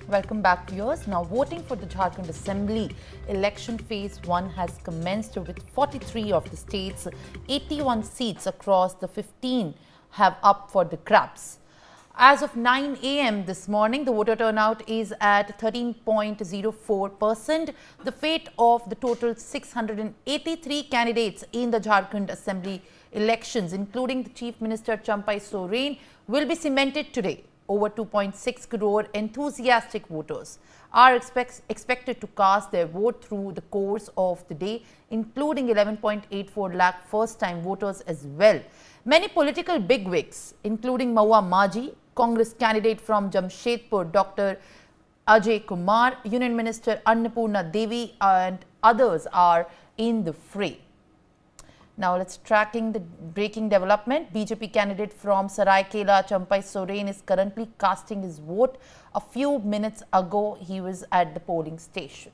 Welcome back, viewers. Now, voting for the Jharkhand Assembly election phase 1 has commenced with 43 of the state's 81 seats across the 15 have up for the grabs. As of 9 a.m. this morning, the voter turnout is at 13.04%. The fate of the total 683 candidates in the Jharkhand Assembly elections, including the Chief Minister Champai Soren, will be cemented today. Over 2.6 crore enthusiastic voters are expected to cast their vote through the course of the day, including 11.84 lakh first-time voters as well. Many political bigwigs, including Mahua Maji, Congress candidate from Jamshedpur, Dr. Ajay Kumar, Union Minister Annapurna Devi and others are in the fray. Now let's tracking the breaking development. BJP candidate from Saraikela, Champai Soren, is currently casting his vote. A few minutes ago, he was at the polling station.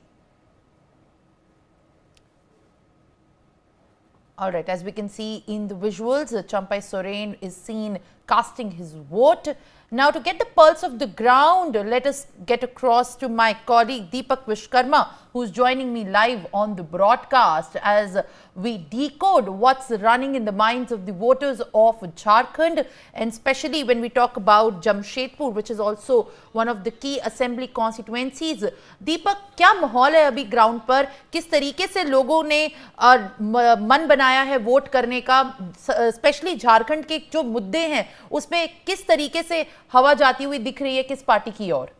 All right, as we can see in the visuals, Champai Soren is seen casting his vote. Now, to get the pulse of the ground, let us get across to my colleague Deepak Vishkarma, who's joining me live on the broadcast as we decode what's running in the minds of the voters of Jharkhand, and especially when we talk about Jamshedpur, which is also one of the key assembly constituencies. Deepak, क्या माहौल है अभी ground पर? किस तरीके से लोगों ने मन बनाया है वोट करने का? स्पेशली झारखंड के जो मुद्दे हैं उसमें किस तरीके से हवा जाती हुई दिख रही है किस पार्टी की ओर?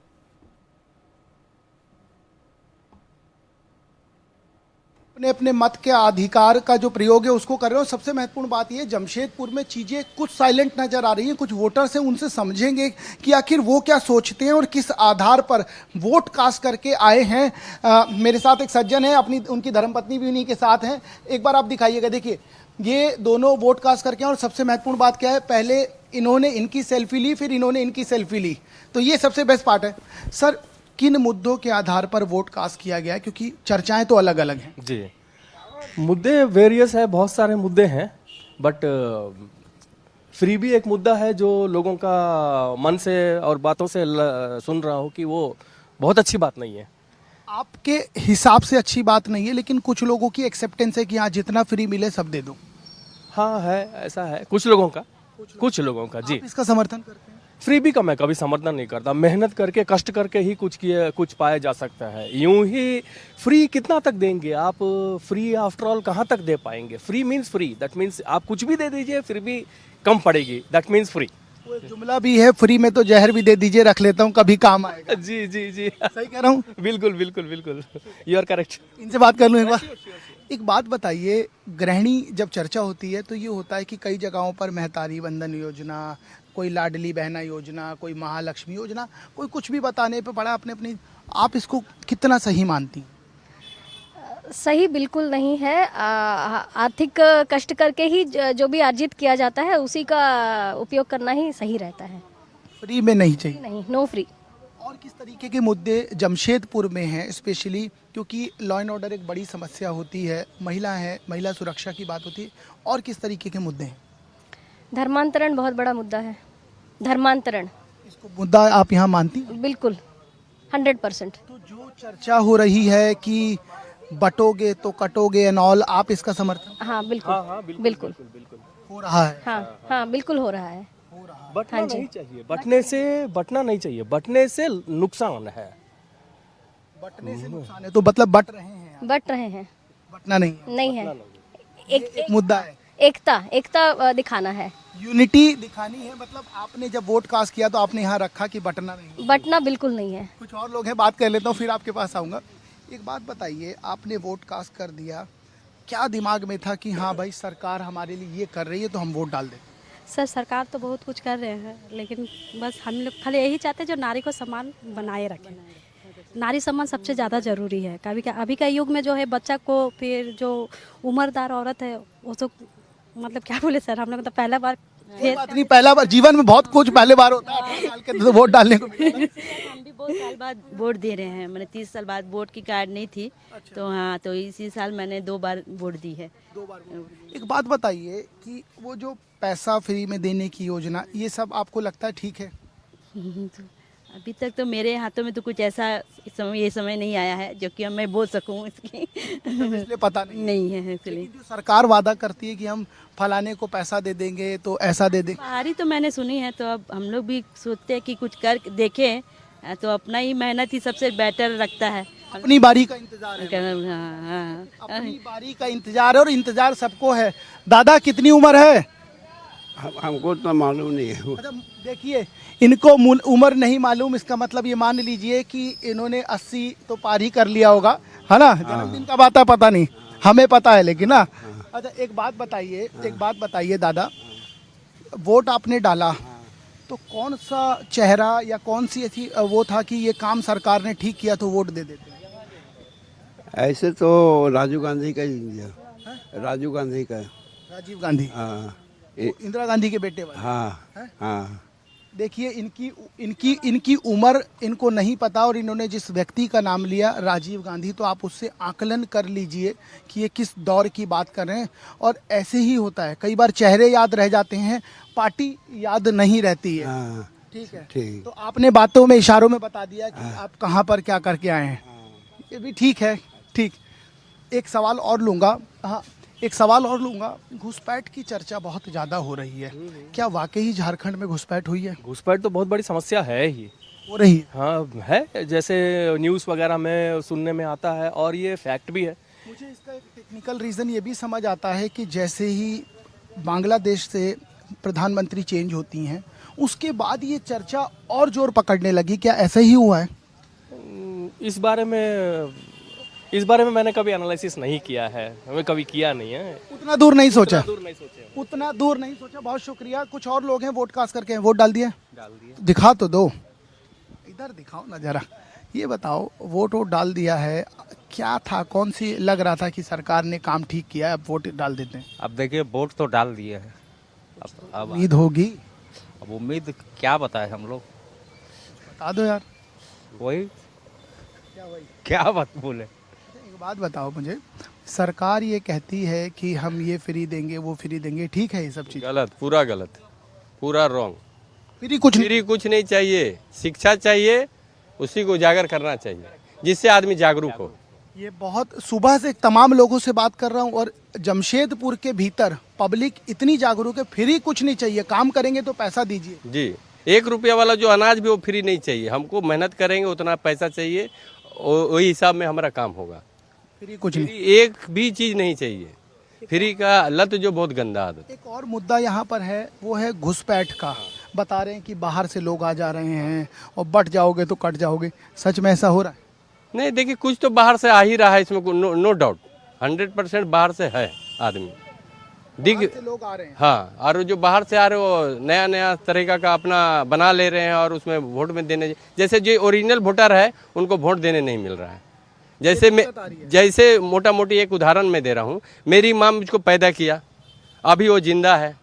अपने अपने मत के अधिकार का जो प्रयोग है उसको कर रहे हो। सबसे महत्वपूर्ण बात यह, जमशेदपुर में चीजें कुछ साइलेंट नजर आ रही हैं। कुछ वोटर्स हैं, उनसे समझेंगे कि आखिर वो क्या सोचते हैं और किस आधार पर वोट कास्ट करके आए हैं। मेरे साथ एक सज्जन है, अपनी उनकी धर्मपत्नी भी उन्हीं के साथ हैं। एक बार आप दिखाइएगा। देखिए, ये दोनों वोट कास्ट करके, और सबसे महत्वपूर्ण बात क्या है, पहले इन्होंने इनकी सेल्फी ली, फिर इन्होंने इनकी सेल्फी ली। तो ये सबसे बेस्ट पार्ट है। सर, किन मुद्दों के आधार पर वोट कास्ट किया गया है, क्योंकि चर्चाएं तो अलग अलग हैं? जी, मुद्दे वेरियस है, बहुत सारे मुद्दे हैं, बट फ्री भी एक मुद्दा है जो लोगों का मन से और बातों से सुन रहा हूँ कि वो बहुत अच्छी बात नहीं है। आपके हिसाब से अच्छी बात नहीं है, लेकिन कुछ लोगों की एक्सेप्टेंस है कि हाँ, जितना फ्री मिले सब दे दो। हाँ है, ऐसा है कुछ लोगों का, जी। इसका समर्थन करते हैं? फ्री भी का मैं कभी समर्थन नहीं करता। मेहनत करके, कष्ट करके ही कुछ पाया जा सकता है। यूं ही फ्री कितना तक देंगे आप? फ्री आफ्टर ऑल कहाँ तक दे पाएंगे? Free means free, that means आप कुछ भी दे दीजिए फिर भी कम पड़ेगी, दैट मीन्स फ्री। वो एक जुमला भी है, फ्री में तो जहर भी दे दीजिए, रख लेता हूँ कभी काम आएगा। जी जी जी, सही कह रहा हूँ? बिल्कुल बिल्कुल बिल्कुल, यू आर करेक्ट। इनसे बात कर लूँ एक बार। एक बात बताइए, गृहिणी जब चर्चा होती है तो ये होता है कि कई जगहों पर महतारी वंदन योजना, कोई लाडली बहना योजना, कोई महालक्ष्मी योजना, कोई कुछ भी बताने पे पड़ा अपने अपनी। आप इसको कितना सही मानती हैं? सही बिल्कुल नहीं है। आर्थिक कष्ट करके ही जो भी अर्जित किया जाता है उसी का उपयोग करना ही सही रहता है। फ्री में नहीं चाहिए? नहीं, नो फ्री। और किस तरीके के मुद्दे जमशेदपुर में हैं स्पेशली, क्योंकि लॉ एंड ऑर्डर एक बड़ी समस्या होती है, महिला है, महिला सुरक्षा की बात होती है, और किस तरीके के मुद्दे हैं? धर्मांतरण बहुत बड़ा मुद्दा है। धर्मांतरण, इसको मुद्दा आप यहाँ मानती हैं? बिल्कुल 100%। तो जो चर्चा हो रही है कि बटोगे तो कटोगे एंड ऑल, आप इसका समर्थन? हाँ बिल्कुल, बिल्कुल हो रहा है? हाँ बिल्कुल हो रहा है। बटना नहीं चाहिए, बटना नहीं चाहिए, बटने से नुकसान है। बटने से नुकसान है तो मतलब बट रहे हैं? बट रहे हैं, बटना नहीं है। नहीं है। एक मुद्दा है, एकता दिखाना है, यूनिटी दिखानी है। मतलब आपने जब वोट कास्ट किया तो आपने यहाँ रखा कि बटना नहीं? बटना बिल्कुल नहीं है। कुछ और लोग हैं, बात कर लेता हूँ फिर आपके पास आऊँगा। एक बात बताइए, आपने वोट कास्ट कर दिया, क्या दिमाग में था कि हाँ भाई सरकार हमारे लिए ये कर रही है तो हम वोट डाल दें? सर, सरकार तो बहुत कुछ कर रहे हैं, लेकिन बस हम लोग खाली यही चाहते हैं जो नारी को सम्मान बनाए रखें। नारी सम्मान सबसे ज़्यादा ज़रूरी है। अभी का युग में जो है, बच्चा को, फिर जो उम्रदार औरत है वो तो मतलब क्या बोले सर, हम लोग तो पहला बार बात नहीं, पहला बार जीवन में बहुत कुछ पहले बार होता है। 18 साल के तो वोट डालने को मिला। हम भी बहुत साल बाद वोट दे रहे हैं। मैंने 30 साल बाद वोट की कार्ड नहीं थी। अच्छा। तो हाँ, तो इसी साल मैंने 2 बार वोट दी है। 2 बार। एक बात बताइए कि वो जो पैसा फ्री में देने की योजना, ये सब आपको लगता है ठीक है? अभी तक तो मेरे हाथों में तो कुछ ऐसा ये समय नहीं आया है जो कि मैं बोल सकूं इसकी इसलिए पता नहीं। नहीं है इसलिए। लेकिन जो सरकार वादा करती है कि हम फलाने को पैसा दे देंगे तो ऐसा दे देंगे, बाहरी तो मैंने सुनी है, तो अब हम लोग भी सोचते हैं कि कुछ कर देखें, तो अपना ही मेहनत ही सबसे बेटर रखता है। अपनी बारी का इंतजार है। हाँ। अपनी बारी का इंतजार है और इंतजार सबको है। दादा कितनी उम्र है? हमको उतना मालूम नहीं है। अच्छा देखिए, इनको उम्र नहीं मालूम, इसका मतलब ये मान लीजिए कि इन्होंने 80 तो पार ही कर लिया होगा, है ना? जन्मदिन कब आता है पता नहीं, हमें पता है लेकिन ना। अच्छा एक बात बताइए दादा, वोट आपने डाला तो कौन सा चेहरा या कौन सी ऐसी वो था कि ये काम सरकार ने ठीक किया तो वोट दे देते? ऐसे तो राजीव गांधी का ही दिया। राजीव गांधी का। राजीव गांधी, हाँ इंदिरा गांधी के बेटे वाले। हाँ हाँ। देखिए इनकी उम्र इनको नहीं पता और इन्होंने जिस व्यक्ति का नाम लिया राजीव गांधी, तो आप उससे आकलन कर लीजिए कि ये किस दौर की बात कर रहे हैं। और ऐसे ही होता है, कई बार चेहरे याद रह जाते हैं, पार्टी याद नहीं रहती है। हाँ ठीक है, ठीक। तो आपने बातों में इशारों में बता दिया कि आप कहाँ पर क्या करके आए हैं, ये भी ठीक है। ठीक, एक सवाल और लूँगा। हाँ, एक सवाल और लूँगा। घुसपैठ की चर्चा बहुत ज़्यादा हो रही है, क्या वाकई झारखंड में घुसपैठ हुई है? घुसपैठ तो बहुत बड़ी समस्या है ही। हो रही है? हाँ है, जैसे न्यूज़ वगैरह में सुनने में आता है और ये फैक्ट भी है। मुझे इसका एक टेक्निकल रीज़न ये भी समझ आता है कि जैसे ही बांग्लादेश से प्रधानमंत्री चेंज होती हैं उसके बाद ये चर्चा और जोर पकड़ने लगी, क्या ऐसा ही हुआ है? इस बारे में मैंने कभी एनालिसिस नहीं किया है, हमें कभी किया नहीं है। उतना दूर नहीं सोचा? उतना दूर नहीं सोचे। बहुत शुक्रिया। कुछ और लोग हैं वोट कास्ट करके वोट डाल दिए? डाल दिए। दिखा तो दो, इधर दिखाओ ना जरा। ये बताओ, वोट डाल दिया है, क्या था, कौन सी लग रहा था कि सरकार ने काम ठीक किया है, अब वोट डाल देते हैं? अब देखिए वोट तो डाल दिए हैं, अब उम्मीद होगी? अब उम्मीद क्या बताए हम लोग, बता दो यार। वही क्या वही? क्या बात बोले। एक बात बताओ मुझे, सरकार ये कहती है कि हम ये फ्री देंगे वो फ्री देंगे, ठीक है ये सब चीज़? गलत, पूरा गलत, पूरा रॉन्ग। फ्री कुछ नहीं? फ्री कुछ नहीं चाहिए, शिक्षा चाहिए, उसी को उजागर करना चाहिए जिससे आदमी जागरूक हो। ये बहुत सुबह से तमाम लोगों से बात कर रहा हूँ और जमशेदपुर के भीतर पब्लिक इतनी जागरूक है, फ्री कुछ नहीं चाहिए, काम करेंगे तो पैसा दीजिए। जी, 1 रुपया वाला जो अनाज भी वो फ्री नहीं चाहिए, हमको मेहनत करेंगे उतना पैसा चाहिए, वही हिसाब में हमारा काम होगा। फ्री कुछ नहीं, फ्री एक भी चीज़ नहीं चाहिए। फ्री का लत जो बहुत गंदा आदत। एक और मुद्दा यहाँ पर है, वो है घुसपैठ का। बता रहे हैं कि बाहर से लोग आ जा रहे हैं और बट जाओगे तो कट जाओगे, सच में ऐसा हो रहा है? नहीं, देखिए कुछ तो बाहर से आ ही रहा है, इसमें नो डाउट, 100% बाहर से है आदमी दिख। बाहर से लोग आ रहे हैं। हाँ, और जो बाहर से आ रहे हो नया नया तरीका का अपना बना ले रहे हैं और उसमें वोट में देने, जैसे जो ओरिजिनल वोटर है उनको वोट देने नहीं मिल रहा है। जैसे मोटा मोटी एक उदाहरण मैं दे रहा हूँ, मेरी माँ मुझको पैदा किया, अभी वो जिंदा है,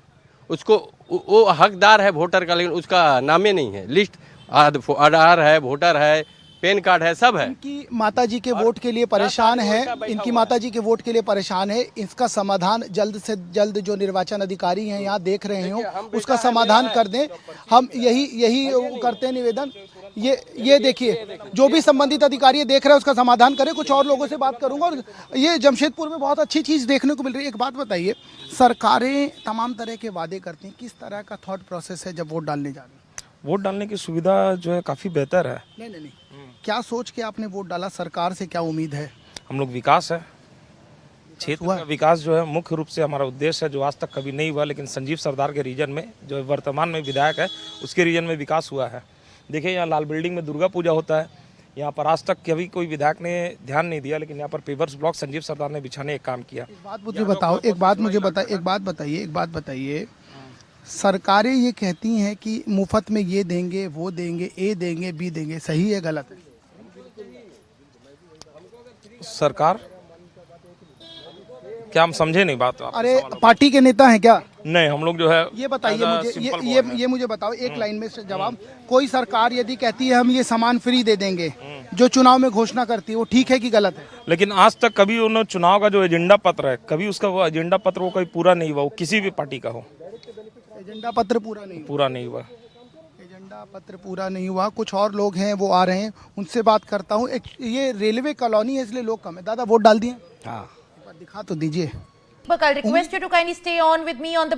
उसको वो हकदार है वोटर का, लेकिन उसका नामे नहीं है। लिस्ट आधार है, वोटर है, पैन कार्ड है, सब है। इनकी माताजी के वोट के लिए परेशान है, इनकी माताजी के वोट के लिए परेशान है। इसका समाधान जल्द से जल्द जो निर्वाचन अधिकारी हैं यहाँ देख रहे हो उसका समाधान कर दें। हम यही करते हैं निवेदन। ये देखिए, जो भी संबंधित अधिकारी देख रहे हैं उसका समाधान करें। कुछ और लोगों से बात करूंगा। और ये जमशेदपुर में बहुत अच्छी चीज़ देखने को मिल रही है। एक बात बताइए, सरकारें तमाम तरह के वादे करती हैं, किस तरह का थॉट प्रोसेस है जब वोट डालने जा रहे हैं? वोट डालने की सुविधा जो है काफ़ी बेहतर है। नहीं, क्या सोच के आपने वोट डाला? सरकार से क्या उम्मीद है? हम लोग विकास है, क्षेत्र का विकास जो है मुख्य रूप से हमारा उद्देश्य है, जो आज तक कभी नहीं हुआ, लेकिन संजीव सरदार के रीजन में जो वर्तमान में विधायक है उसके रीजन में विकास हुआ है। देखिए, यहाँ लाल बिल्डिंग में दुर्गा पूजा होता है, यहाँ पर आज तक कभी कोई विधायक ने ध्यान नहीं दिया, लेकिन यहाँ पर पेवर्स ब्लॉक संजीव सरदार ने बिछाने एक काम किया। एक बात बताइए, सरकारें ये कहती हैं कि मुफ्त में ये देंगे वो देंगे, ए देंगे बी देंगे, सही है गलत है? सरकार क्या, हम समझे नहीं बात आप? अरे पार्टी के नेता हैं क्या? नहीं, हम लोग जो है ये बताइए मुझे, ये मुझे बताओ एक लाइन में से जवाब। कोई सरकार यदि कहती है हम ये सामान फ्री दे देंगे, जो चुनाव में घोषणा करती है, वो ठीक है कि गलत है? लेकिन आज तक कभी उन्होंने चुनाव का जो एजेंडा पत्र है, कभी उसका वो एजेंडा पत्र वो कभी पूरा नहीं हुआ, वो किसी भी पार्टी का हो, एजेंडा पत्र पूरा नहीं नहीं हुआ। एजेंडा मेरा पत्र पूरा नहीं हुआ, कुछ और लोग हैं वो आ रहे हैं, उनसे बात करता हूँ। ये रेलवे कॉलोनी है इसलिए लोग कम है। दादा वोट डाल दिए? हाँ एक बार दिखा तो दीजिए। I'll request you to kindly stay on with me on the